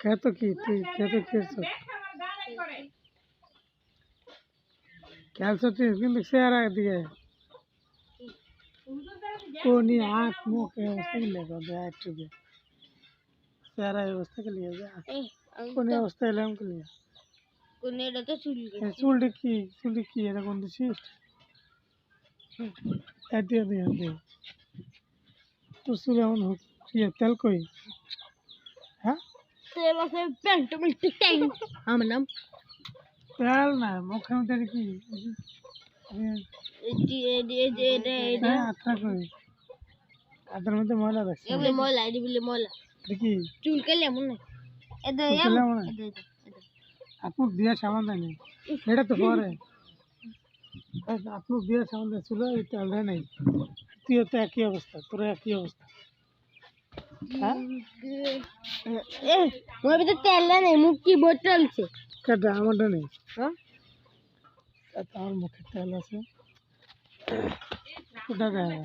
খেতো কি তুই খেতো খেয়েছো খেলছো তুই কিন্তু চেহারা দিয়ে কোনি আঁখ মুখ এই অবস্থা কি লেগে দেয় একটু দিয়ে চেহারা এই অবস্থা কি লিয়ে যায় কোন অবস্থা এলাম কি লিয়ে এটা তো চুলটি কি এরকম দিছিস দিয়ে দিয়ে দিয়ে তোর চুল এমন হোক কি তেল কই হ্যাঁ তেল আছে প্যান্ট মিষ্টি টাইম আমার নাম তেল না মুখের মধ্যে কি আচ্ছা কই হাতের মধ্যে ময়লা দেখছি ময়লা এটি বলে ময়লা দেখি চুল কেলে এমন না আপু দিয়ে সাবান দেয়নি এটা তো পরে আপু দিয়ে সাবান দিয়েছিল এই তেল দেয় নাই তুইও তো একই অবস্থা তোর একই অবস্থা হ্যাঁ মোর ভিতরে তেল নেই মুখ কি বোতলছে কেটে আমারটা নেই হ্যাঁ আমার মুখে তেল আছে কোথা দেয়